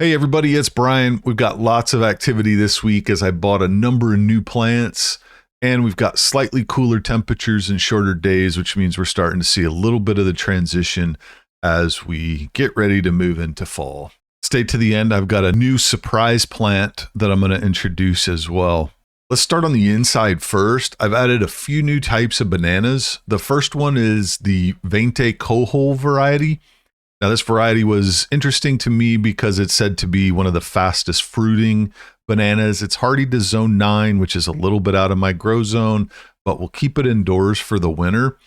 Hey everybody, it's Brian. We've got lots of activity this week as I bought a number of new plants, and we've got slightly cooler temperatures and shorter days, which means we're starting to see a little bit of the transition as we get ready to move into fall. Stay to the end. I've got a new surprise plant that I'm going to introduce as well. Let's start on the inside first. I've added a few new types of bananas. The first one is the Veinte Cohol variety. Now, this variety was interesting to me because it's said to be one of the fastest fruiting bananas. It's hardy to zone 9, which is a little bit out of my grow zone, but we'll keep it indoors for the winter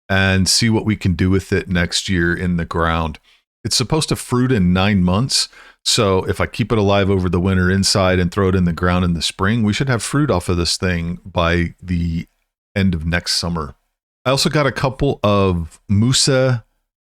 and see what we can do with it next year in the ground. It's supposed to fruit in 9 months, so if I keep it alive over the winter inside and throw it in the ground in the spring, we should have fruit off of this thing by the end of next summer. I also got a couple of Musa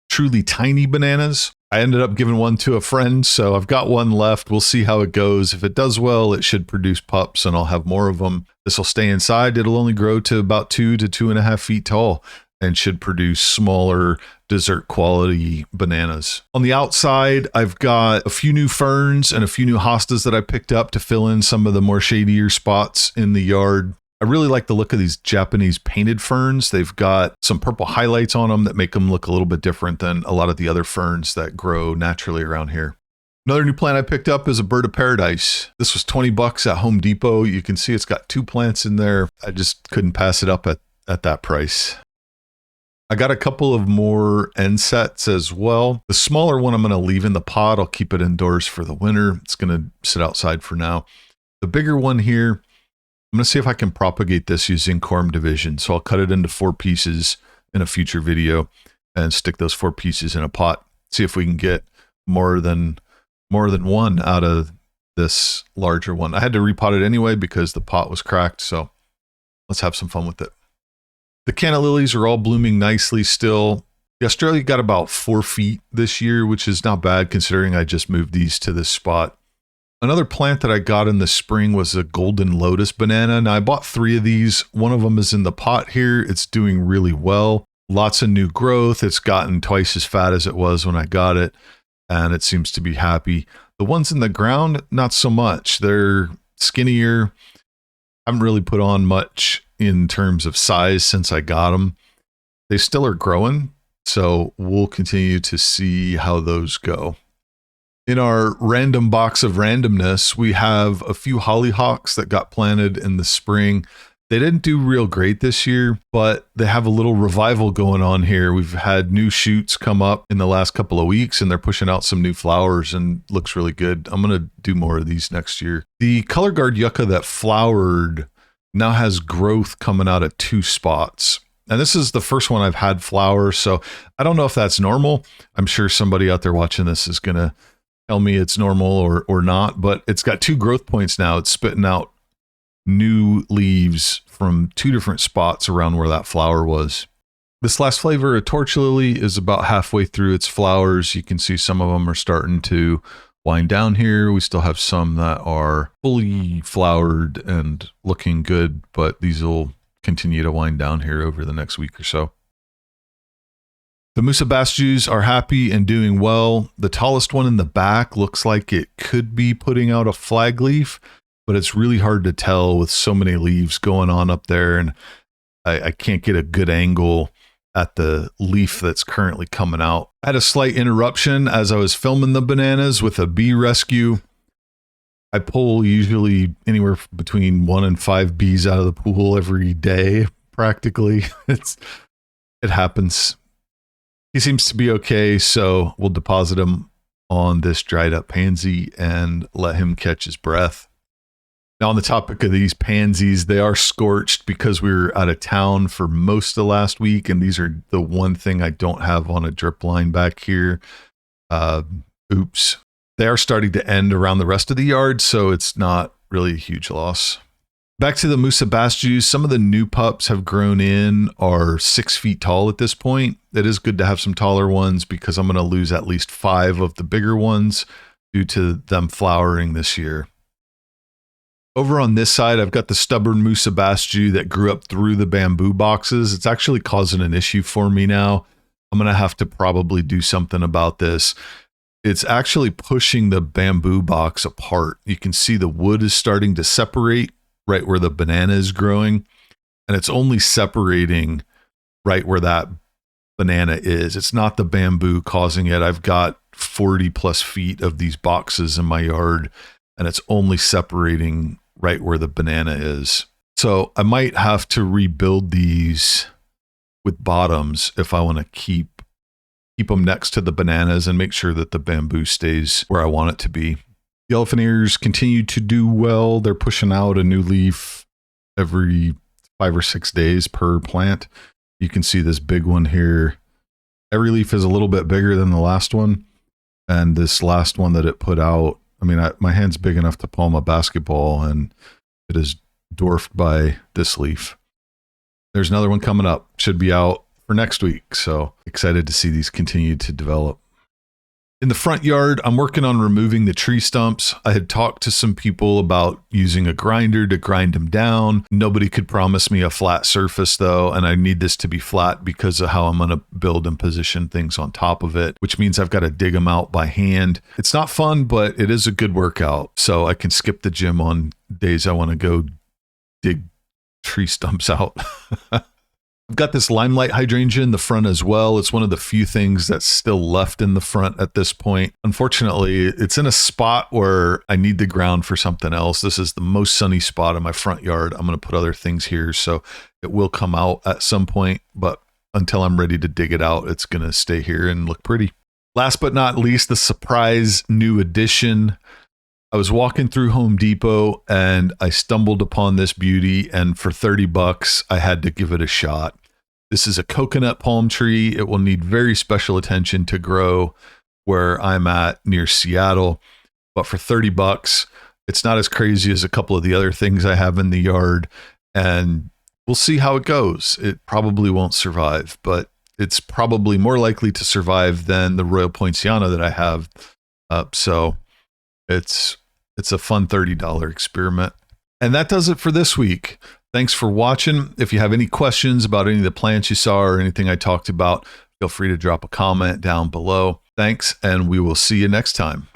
truly tiny bananas. I ended up giving one to a friend, so I've got one left. We'll see how it goes. If it does well, it should produce pups and I'll have more of them. This will stay inside. It'll only grow to about 2 to 2.5 feet tall and should produce smaller dessert quality bananas. On the outside, I've got a few new ferns and a few new hostas that I picked up to fill in some of the more shadier spots in the yard. I really like the look of these Japanese painted ferns. They've got some purple highlights on them that make them look a little bit different than a lot of the other ferns that grow naturally around here. Another new plant I picked up is a bird of paradise. This was $20 at Home Depot. You can see it's got 2 plants in there. I just couldn't pass it up at that price. I got a couple of more Ensetes as well. The smaller one I'm going to leave in the pot. I'll keep it indoors for the winter. It's going to sit outside for now. The bigger one here, I'm going to see if I can propagate this using corm division. So I'll cut it into 4 pieces in a future video and stick those 4 pieces in a pot. See if we can get more than one out of this larger one. I had to repot it anyway because the pot was cracked. So let's have some fun with it. The Canna Lilies are all blooming nicely still. The Australia got about 4 feet this year, which is not bad considering I just moved these to this spot. Another plant that I got in the spring was a golden lotus banana. Now I bought 3 of these. One of them is in the pot here. It's doing really well. Lots of new growth. It's gotten twice as fat as it was when I got it, and it seems to be happy. The ones in the ground, not so much. They're skinnier. I haven't really put on much in terms of size since I got them. They still are growing, so we'll continue to see how those go. In our random box of randomness, we have a few hollyhocks that got planted in the spring. They didn't do real great this year, but they have a little revival going on here. We've had new shoots come up in the last couple of weeks, and they're pushing out some new flowers and looks really good. I'm going to do more of these next year. The color guard yucca that flowered now has growth coming out at 2 spots. And this is the first one I've had flower, so I don't know if that's normal. I'm sure somebody out there watching this is going to tell me it's normal or not, but it's got 2 growth points now. It's spitting out new leaves from 2 different spots around where that flower was. This last flavor, a torch lily, is about halfway through its flowers. You can see some of them are starting to wind down here. We still have some that are fully flowered and looking good, but these will continue to wind down here over the next week or so. The Musa Basjoos are happy and doing well. The tallest one in the back looks like it could be putting out a flag leaf, but it's really hard to tell with so many leaves going on up there, and I can't get a good angle at the leaf that's currently coming out. I had a slight interruption as I was filming the bananas with a bee rescue. I pull usually anywhere between 1 and 5 bees out of the pool every day, practically. It happens. He seems to be okay, so we'll deposit him on this dried up pansy and let him catch his breath. Now, on the topic of these pansies, they are scorched because we were out of town for most of last week, and these are the one thing I don't have on a drip line back here. Oops. They are starting to end around the rest of the yard, so it's not really a huge loss. Back to the Musa Basjoos, some of the new pups have grown in, are 6 feet tall at this point. It is good to have some taller ones because I'm going to lose at least 5 of the bigger ones due to them flowering this year. Over on this side, I've got the stubborn Musa Basjoo that grew up through the bamboo boxes. It's actually causing an issue for me now. I'm going to have to probably do something about this. it's actually pushing the bamboo box apart. You can see the wood is starting to separate right where the banana is growing, and it's only separating right where that banana is. It's not the bamboo causing it. I've got 40 plus feet of these boxes in my yard, and it's only separating right where the banana is. So I might have to rebuild these with bottoms if I want to keep them next to the bananas and make sure that the bamboo stays where I want it to be. The elephant ears continue to do well. They're pushing out a new leaf every 5 or 6 days per plant. You can see this big one here. Every leaf is a little bit bigger than the last one. And this last one that it put out, I mean, my hand's big enough to palm a basketball, and it is dwarfed by this leaf. There's another one coming up. Should be out for next week. So excited to see these continue to develop. In the front yard, I'm working on removing the tree stumps. I had talked to some people about using a grinder to grind them down. Nobody could promise me a flat surface though, and I need this to be flat because of how I'm going to build and position things on top of it, which means I've got to dig them out by hand. It's not fun, but it is a good workout. So I can skip the gym on days I want to go dig tree stumps out. I've got this Limelight Hydrangea in the front as well. It's one of the few things that's still left in the front at this point. Unfortunately, it's in a spot where I need the ground for something else. This is the most sunny spot in my front yard. I'm going to put other things here, so it will come out at some point, but until I'm ready to dig it out, it's going to stay here and look pretty. Last but not least, the surprise new addition. I was walking through Home Depot and I stumbled upon this beauty, and for $30, I had to give it a shot. This is a coconut palm tree. It will need very special attention to grow where I'm at near Seattle, but for $30, it's not as crazy as a couple of the other things I have in the yard, and we'll see how it goes. It probably won't survive, but it's probably more likely to survive than the Royal Poinciana that I have. So it's a fun $30 experiment. And that does it for this week. Thanks for watching. If you have any questions about any of the plants you saw or anything I talked about, feel free to drop a comment down below. Thanks, and we will see you next time.